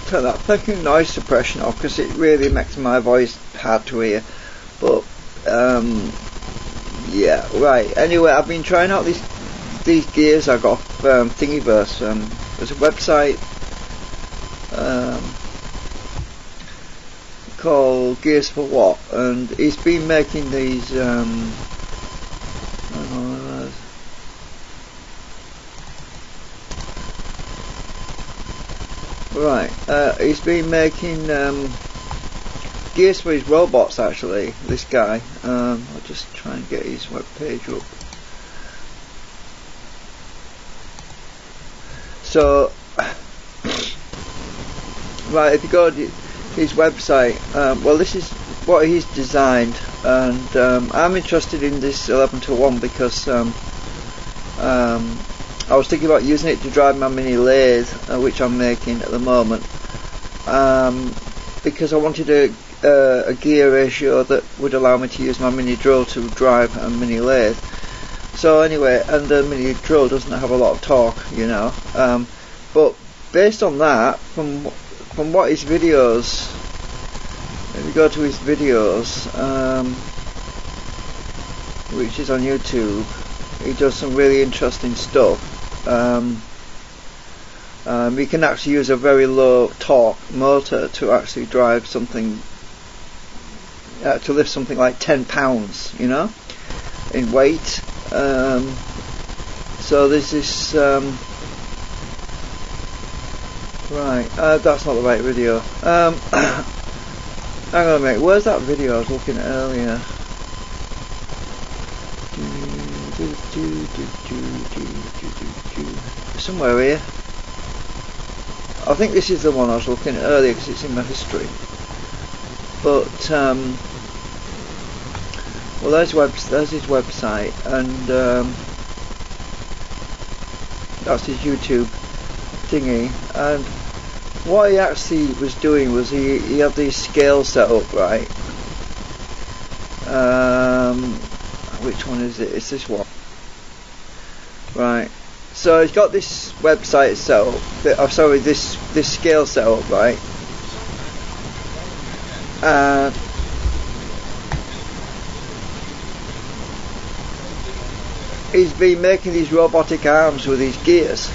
turn that fucking noise suppression off because it really makes my voice hard to hear. But yeah, right. Anyway, I've been trying out these gears I got off Thingiverse. There's a website called Gears for What, and he's been making these he's been making gears for his robots, actually, this guy. I'll just try and get his web page up. So right, if you go to his website, well, this is what he's designed, and I'm interested in this 11-to-1 because I was thinking about using it to drive my mini lathe, which I'm making at the moment, because I wanted a gear ratio that would allow me to use my mini drill to drive a mini lathe. So anyway, and the mini drill doesn't have a lot of torque, you know, but based on that, from what his videos, if you go to his videos, which is on YouTube, he does some really interesting stuff. We can actually use a very low torque motor to actually drive something, to lift something like 10 pounds, you know, in weight. So there's this, right, that's not the right video. Hang on a minute, where's that video I was looking at earlier? Somewhere here. I think this is the one I was looking at earlier because it's in my history. But well, there's his website, and that's his YouTube thingy. And what he actually was doing was he had these scales set up, right? Which one is it? It's this one. Right. So he's got this website set up. This scale set up, right? He's been making these robotic arms with these gears.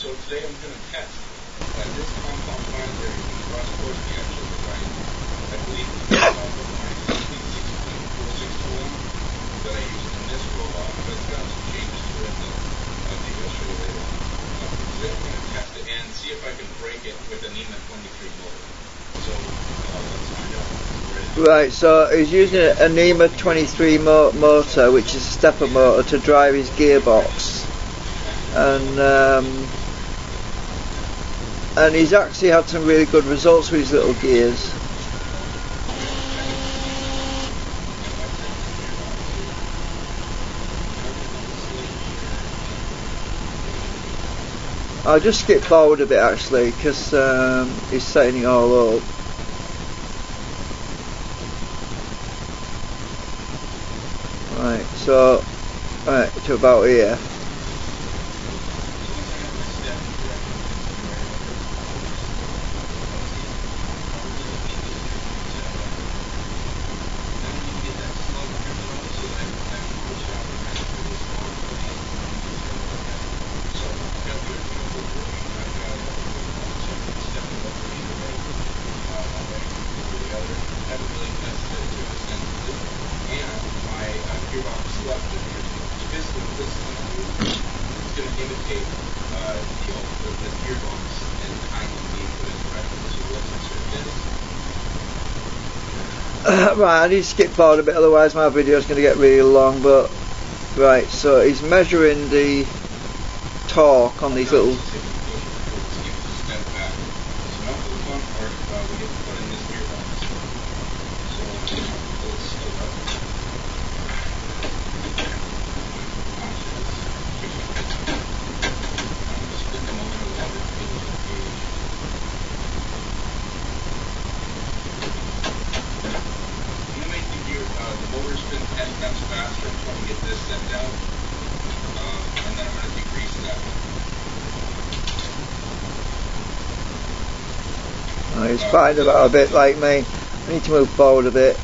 So today I'm going to test that this compound planetary can cross course the actual design. I believe it's my 16.461 that I used in this robot, but it's got some changes to it that maybe I'll show you later. Today I'm going to test it and see if I can break it with an EMA 23 motor. So let's find out. Right, so he's using an EMA 23 motor, which is a stepper motor, to drive his gearbox. And he's actually had some really good results with his little gears. I'll just skip forward a bit actually, because he's setting it all up. Right, so to about here. Right, I need to skip forward a bit, otherwise my video is going to get really long. But right, so he's measuring the torque on these little. He's fighting about a bit like me. I need to move forward a bit.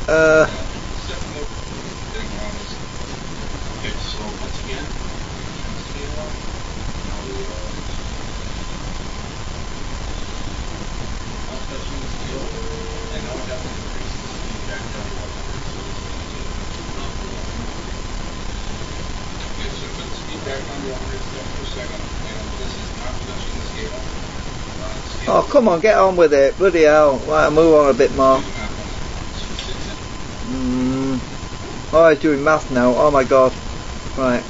Oh, come on, get on with it. Bloody hell. Right, move on a bit more. Oh, he's doing math now. Oh my god. Right.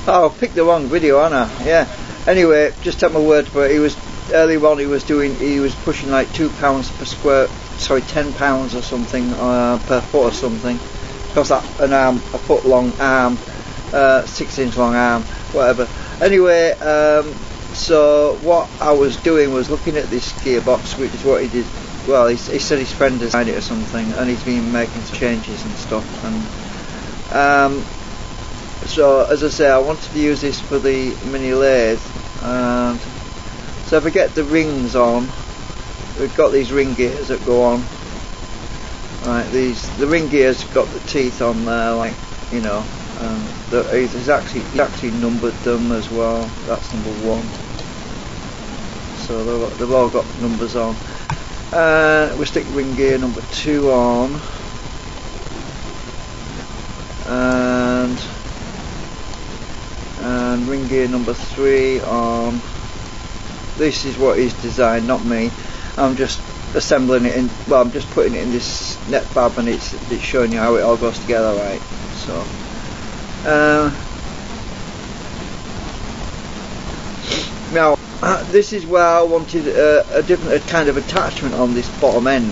Oh, I picked the wrong video, Anna. Yeah. Anyway, just take my word for it. He was earlier on. He was pushing like £2 per square. Sorry, £10 or something per foot or something. Because that an arm, a foot long arm, 6-inch long arm, whatever. Anyway, so what I was doing was looking at this gearbox, which is what he did. Well, he said his friend designed it or something, and he's been making some changes and stuff. And so, as I say, I wanted to use this for the mini lathe. And so if I get the rings on, we've got these ring gears that go on. Right, the ring gears got the teeth on there, like, you know. He's actually numbered them as well. That's number 1. So they've all got numbers on. We stick ring gear number 2 on, and ring gear number 3 on. This is what he's designed, not me. I'm just assembling it in. Well, I'm just putting it in this net fab, and it's showing you how it all goes together, right? So. Now, this is where I wanted a different kind of attachment on this bottom end.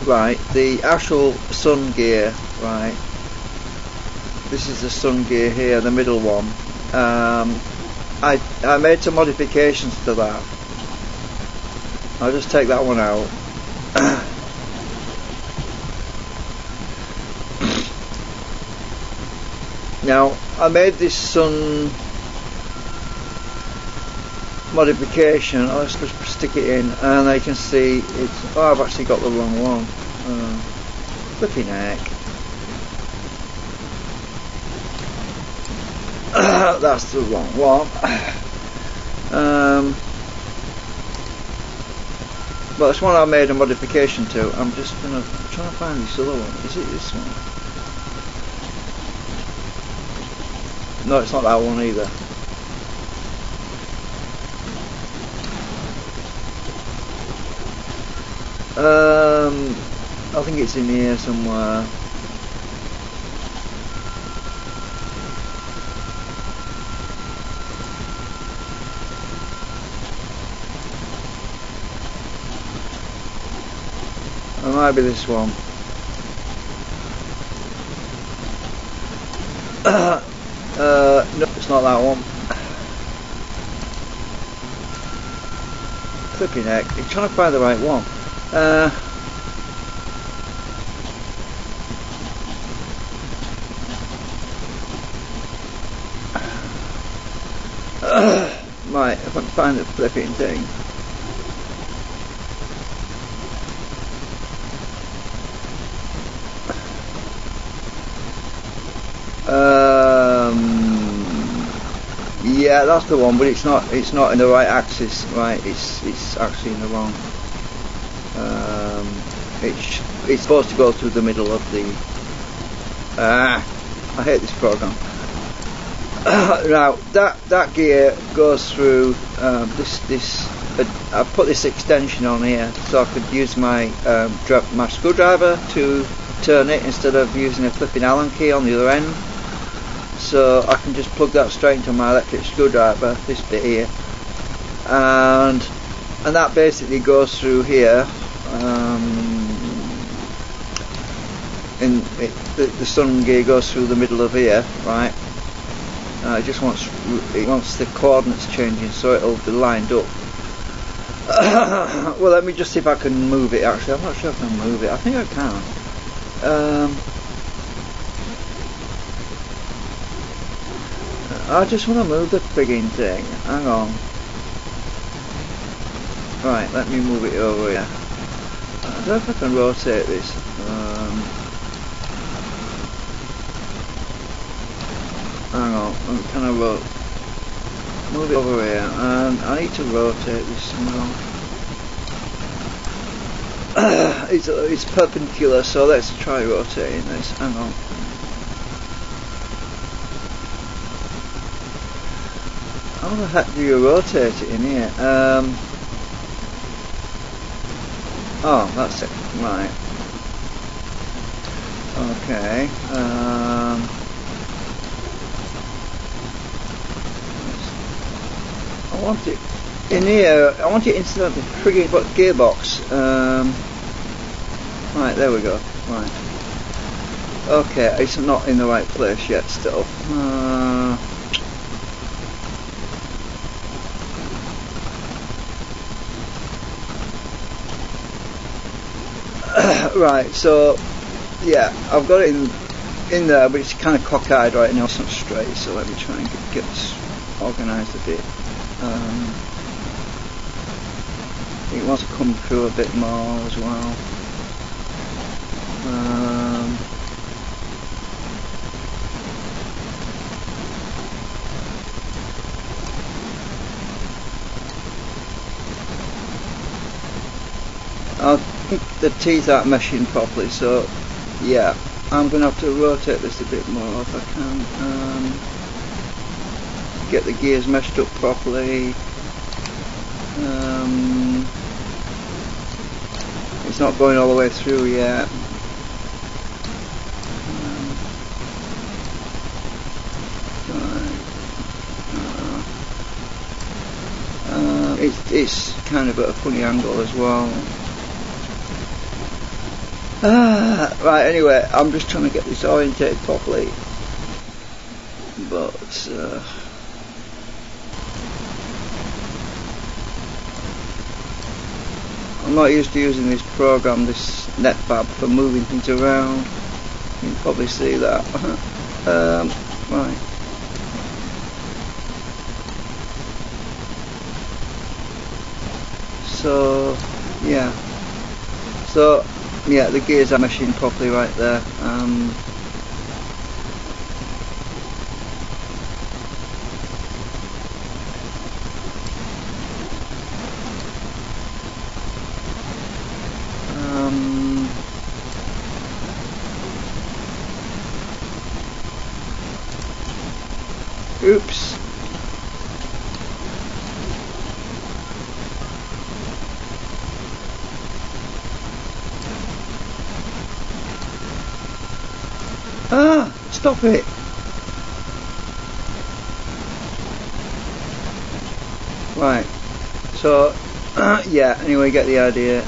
Right, the actual sun gear, right. This is the sun gear here, the middle one. I made some modifications to that. I'll just take that one out. Now, I made this sun modification. I'll just stick it in, and I can see it's. Oh, I've actually got the wrong one. Flipping heck. That's the wrong one. Well, it's one I made a modification to. I'm just trying to find this other one. Is it this one? No, it's not that one either. I think it's in here somewhere. It might be this one. No, it's not that one. Flipping heck, you're trying to find the right one. Right, if I can find the flipping thing. Yeah, that's the one, but it's not in the right axis, right? It's actually in the wrong. It's supposed to go through the middle of the. I hate this program. Now that gear goes through this. I've put this extension on here so I could use my screwdriver to turn it instead of using a flipping Allen key on the other end. So I can just plug that straight into my electric screwdriver, this bit here, and that basically goes through here. The sun gear goes through the middle of here, right? It wants the coordinates changing, so it'll be lined up. Well, let me just see if I can move it. Actually, I'm not sure if I can move it. I think I can. I just want to move the frigging thing. Hang on. Right, let me move it over here. I don't know if I can rotate this. Hang on, can I move it over here? And I need to rotate this somehow. It's perpendicular, so let's try rotating this. Hang on. How the heck do you rotate it in here? Oh, that's it. Right. Okay. I want it in here. I want it instead of the frigging gearbox. Right, there we go. Right. Okay, it's not in the right place yet. Still. Right, so yeah, I've got it in there, but it's kind of cockeyed right now. It's not straight, so let me try and get this organised a bit. It wants to come through a bit more as well. I think the teeth aren't meshing properly, so yeah, I'm going to have to rotate this a bit more if I can. Get the gears meshed up properly. It's not going all the way through yet. It's kind of at a funny angle as well. Right, anyway, I'm just trying to get this orientated properly, but I'm not used to using this program, this netfab, for moving things around. You can probably see that. Right. So yeah, the gears are meshing properly right there. Oops. Stop it. Right. So, yeah, anyway, get the idea. It's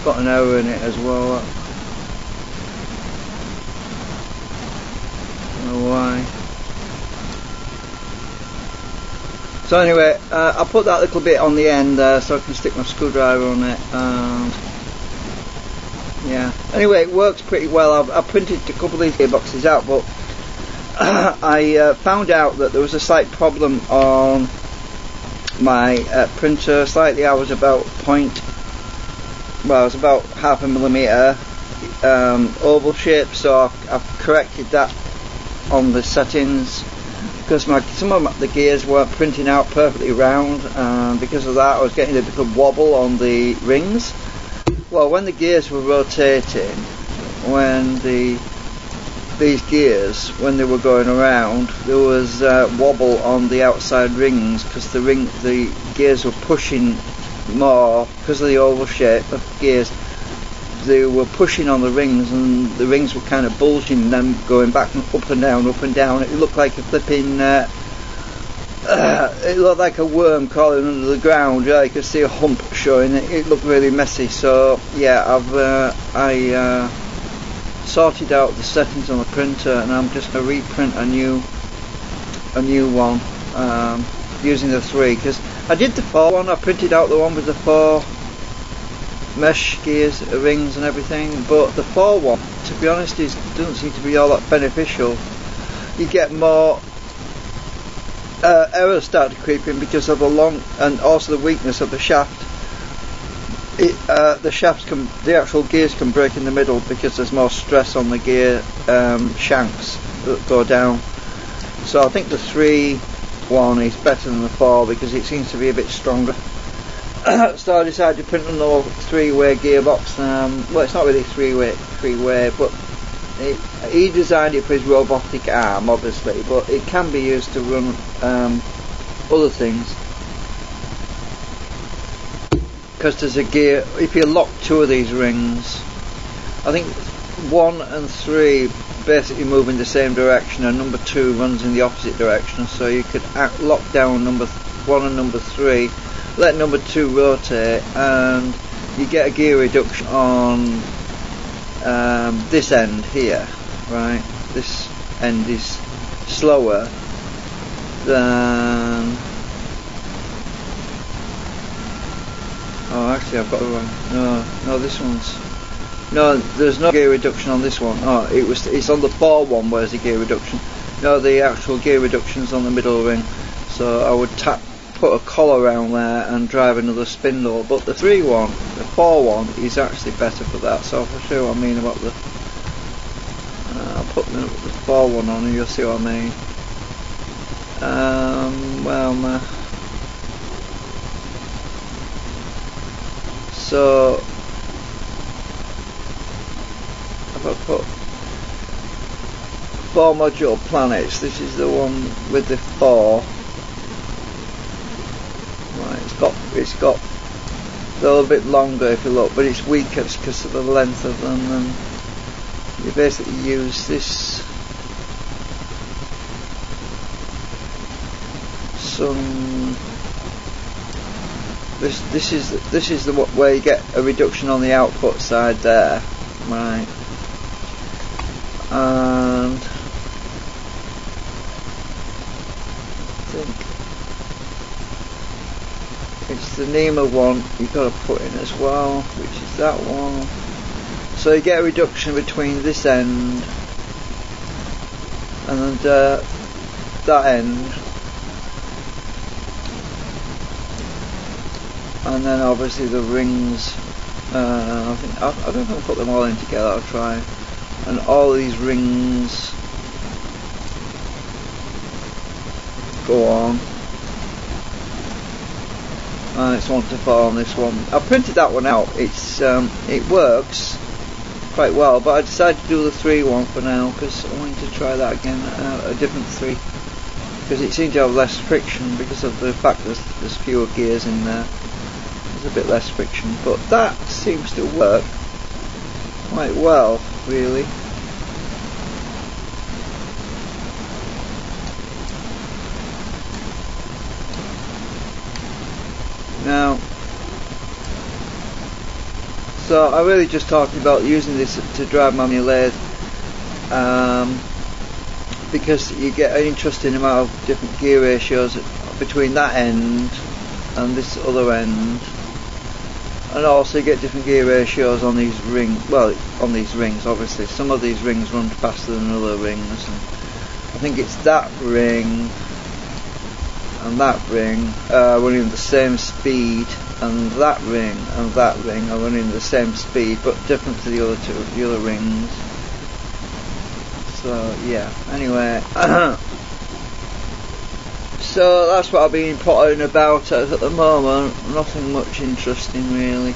got an error in it as well. I don't know why. So anyway, I'll put that little bit on the end there so I can stick my screwdriver on it. Yeah. Anyway, it works pretty well. I've printed a couple of these gearboxes out, but I found out that there was a slight problem on my printer. Slightly, I was about half a millimetre oval shape, so I've corrected that on the settings because some of the gears weren't printing out perfectly round. Because of that, I was getting a bit of wobble on the rings. Well, when the gears were rotating, these gears, when they were going around, there was wobble on the outside rings because the gears were pushing more because of the oval shape of gears. They were pushing on the rings, and the rings were kind of bulging, them going back and up and down, up and down. It looked like a flipping. It looked like a worm crawling under the ground. Yeah, you could see a hump showing. It looked really messy. So yeah, I sorted out the settings on the printer, and I'm just going to reprint a new one using the 3, because I did the 4 one. I printed out the one with the 4 mesh gears, rings and everything, but the 4 one, to be honest, doesn't seem to be all that beneficial. You get more errors start to creep in because of the long, and also the weakness of the shaft. The actual gears can break in the middle because there's more stress on the gear shanks that go down. So I think the 3 one is better than the 4 because it seems to be a bit stronger. So I decided to print another 3-way gearbox. Well, it's not really three-way, but he designed it for his robotic arm, obviously, but it can be used to run other things. Because there's a gear, if you lock 2 of these rings, I think 1 and 3 basically move in the same direction, and number 2 runs in the opposite direction, so you could lock down number 1 and number 3, let number 2 rotate, and you get a gear reduction on this end here, right? This end is slower than... Oh, actually I've got the wrong... No, this one's... No, there's no gear reduction on this one. Oh, it's on the 4 one where's the gear reduction. No, the actual gear reduction's on the middle ring. So I would put a collar around there and drive another spindle. But the 3 one, the 4 one, is actually better for that. So I'll show you what I mean about the... I'll put the 4 one on and you'll see what I mean. So if I put 4 module planets, this is the one with the 4. Right, it's got a little bit longer if you look, but it's weaker because of the length of them, and you basically use this This is the where you get a reduction on the output side there, right? And I think it's the NEMA one you've got to put in as well, which is that one. So you get a reduction between this end and that end. And then obviously the rings, I don't know if I'll put them all in together, I'll try. And all these rings go on. And it's 1 to 4 on this one. I printed that one out, it works quite well, but I decided to do the 3 one for now because I wanted to try that again, a different 3. Because it seemed to have less friction because of the fact there's fewer gears in there. There's a bit less friction, but that seems to work quite well, really. Now, so I really just talking about using this to drive my mini lathe, because you get an interesting amount of different gear ratios between that end and this other end. And also you get different gear ratios on these rings. Well, on these rings, obviously. Some of these rings run faster than other rings. And I think it's that ring and that ring running the same speed, and that ring are running the same speed, but different to the other rings. So yeah. Anyway. So that's what I've been putting about at the moment. Nothing much interesting really.